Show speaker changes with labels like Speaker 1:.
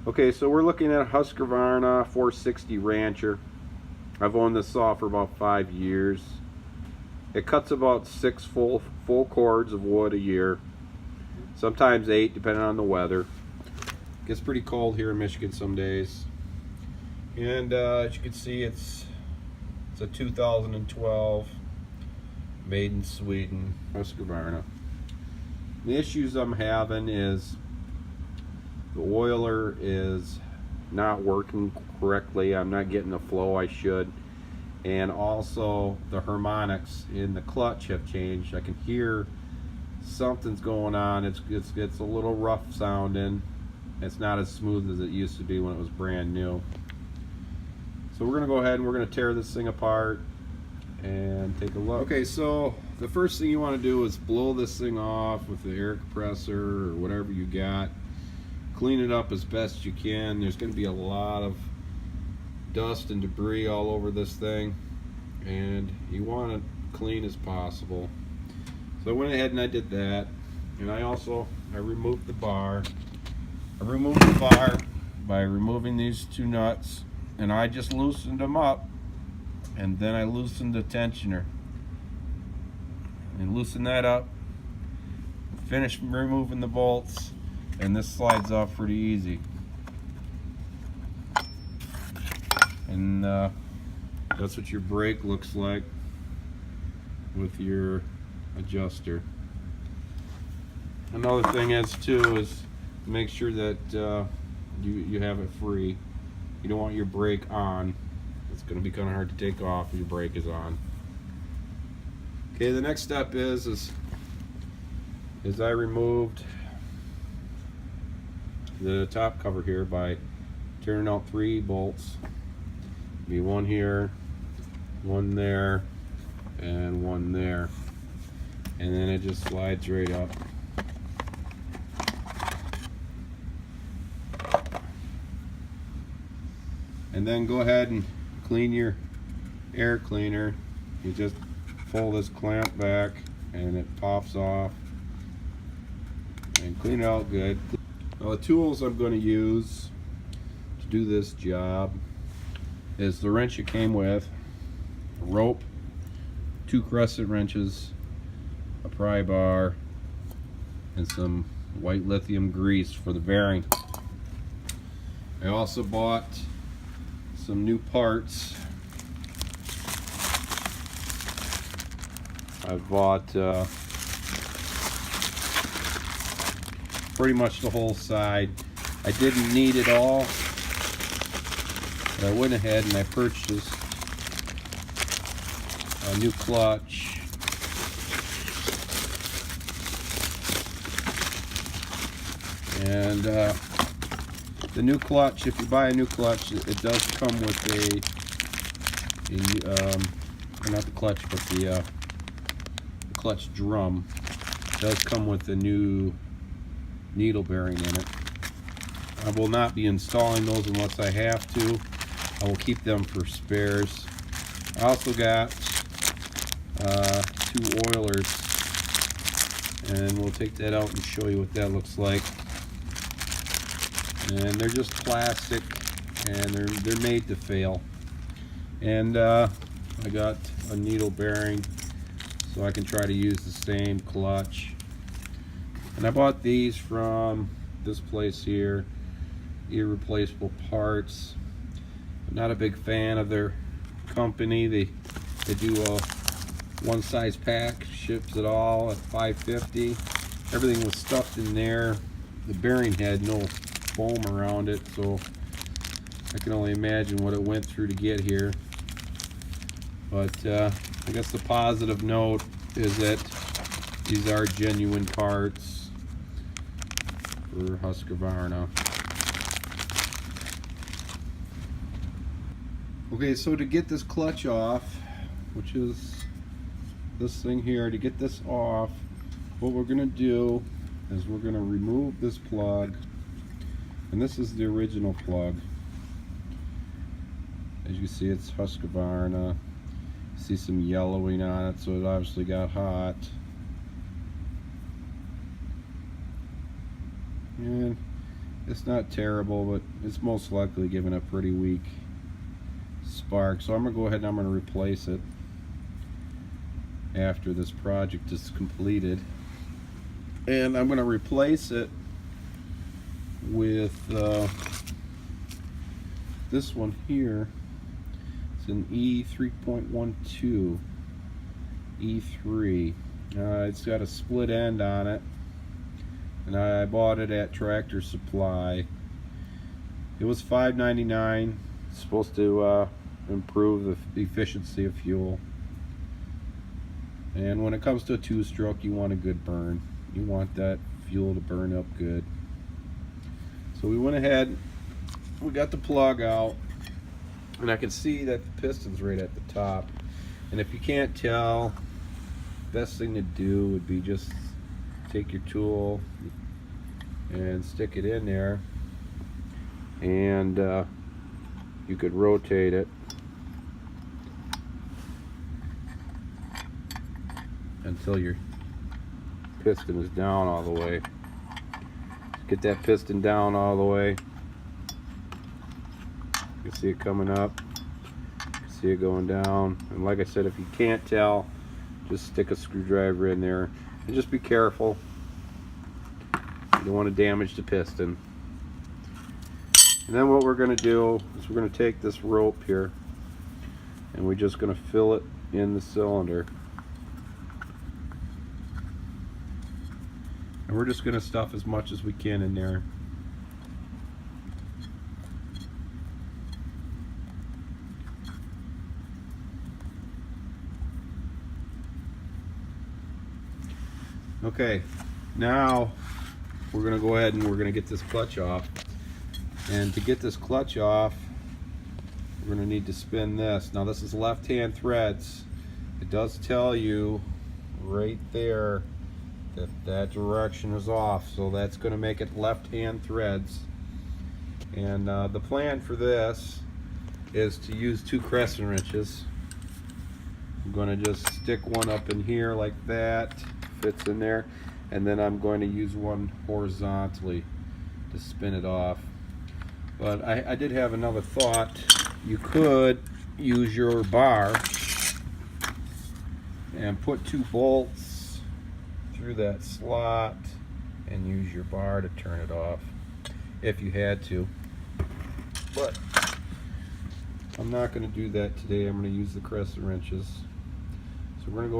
Speaker 1: Okay, so we're looking at a Husqvarna 460 Rancher. I've owned this saw for about 5 years. It cuts about 6 full cords of wood a year, sometimes 8 depending on the weather. It gets pretty cold here in Michigan some days. And as you can see, it's a 2012 made in Sweden Husqvarna. The issues I'm having is the oiler is not working correctly. I'm not getting the flow I should, and also the harmonics in the clutch have changed. I can hear something's going on. It's a little rough sounding. It's not as smooth as it used to be when it was brand new. So we're gonna go ahead and we're gonna tear this thing apart and take a look. Okay, so the first thing you want to do is blow this thing off with the air compressor or whatever you got. Clean it up as best you can. There's going to be a lot of dust and debris all over this thing, and you want it clean as possible. So I went ahead and I did that, and I removed the bar. I removed the bar by removing these two nuts, and I just loosened them up, and then I loosened the tensioner and loosen that up, finish removing the bolts, and this slides off pretty easy. And that's what your brake looks like with your adjuster. Another thing is make sure that you have it free. You don't want your brake on. It's going to be kind of hard to take off if your brake is on. Okay, the next step is I removed the top cover here by turning out 3 bolts. Be one here, one there, and one there, and then it just slides right up. And then go ahead and clean your air cleaner. You just pull this clamp back and it pops off, and clean it out good. Now the tools I'm going to use to do this job is the wrench it came with, a rope, 2 crescent wrenches, a pry bar, and some white lithium grease for the bearing. I also bought some new parts. I've bought pretty much the whole side. I didn't need it all, but I went ahead and I purchased a new clutch, and the new clutch, if you buy a new clutch, it does come with not the clutch, but the clutch drum. It does come with a new needle bearing in it. I will not be installing those unless I have to. I will keep them for spares. I also got 2 oilers, and we'll take that out and show you what that looks like. And they're just plastic, and they're made to fail. And I got a needle bearing so I can try to use the same clutch. And I bought these from this place here, Irreplaceable Parts. I'm not a big fan of their company. They do a one size pack, ships it all at $5.50. Everything was stuffed in there. The bearing had no foam around it, so I can only imagine what it went through to get here. But I guess the positive note is that these are genuine parts for Husqvarna. Okay, so to get this clutch off, which is this thing here, to get this off, what we're going to do is we're going to remove this plug, and this is the original plug. As you see, it's Husqvarna. See some yellowing on it, so it obviously got hot. And It's not terrible, but it's most likely giving a pretty weak spark. So I'm going to go ahead and I'm going to replace it after this project is completed. And I'm going to replace it with this one here. It's an E3.12 E3. It's got a split end on it, and I bought it at Tractor Supply. It was $5.99. It's supposed to improve the efficiency of fuel. And when it comes to a two-stroke, you want a good burn. You want that fuel to burn up good. So we went ahead, we got the plug out, and I can see that the piston's right at the top. And if you can't tell, best thing to do would be just take your tool and stick it in there, and you could rotate it until your piston is down all the way. Get that piston down all the way. You can see it coming up, you can see it going down, and like I said, if you can't tell, just stick a screwdriver in there and just be careful. You don't want to damage the piston. And then what we're going to do is we're going to take this rope here and we're just going to fill it in the cylinder. And we're just going to stuff as much as we can in there. Okay, now we're going to go ahead and we're going to get this clutch off. And to get this clutch off, we're going to need to spin this. Now this is left-hand threads. It does tell you right there that that direction is off, so that's going to make it left-hand threads. And the plan for this is to use 2 crescent wrenches. I'm going to just stick one up in here like that, fits in there, and then I'm going to use one horizontally to spin it off. But I did have another thought. You could use your bar and put 2 bolts through that slot and use your bar to turn it off if you had to. But I'm not going to do that today. I'm going to use the crescent wrenches. So we're going to go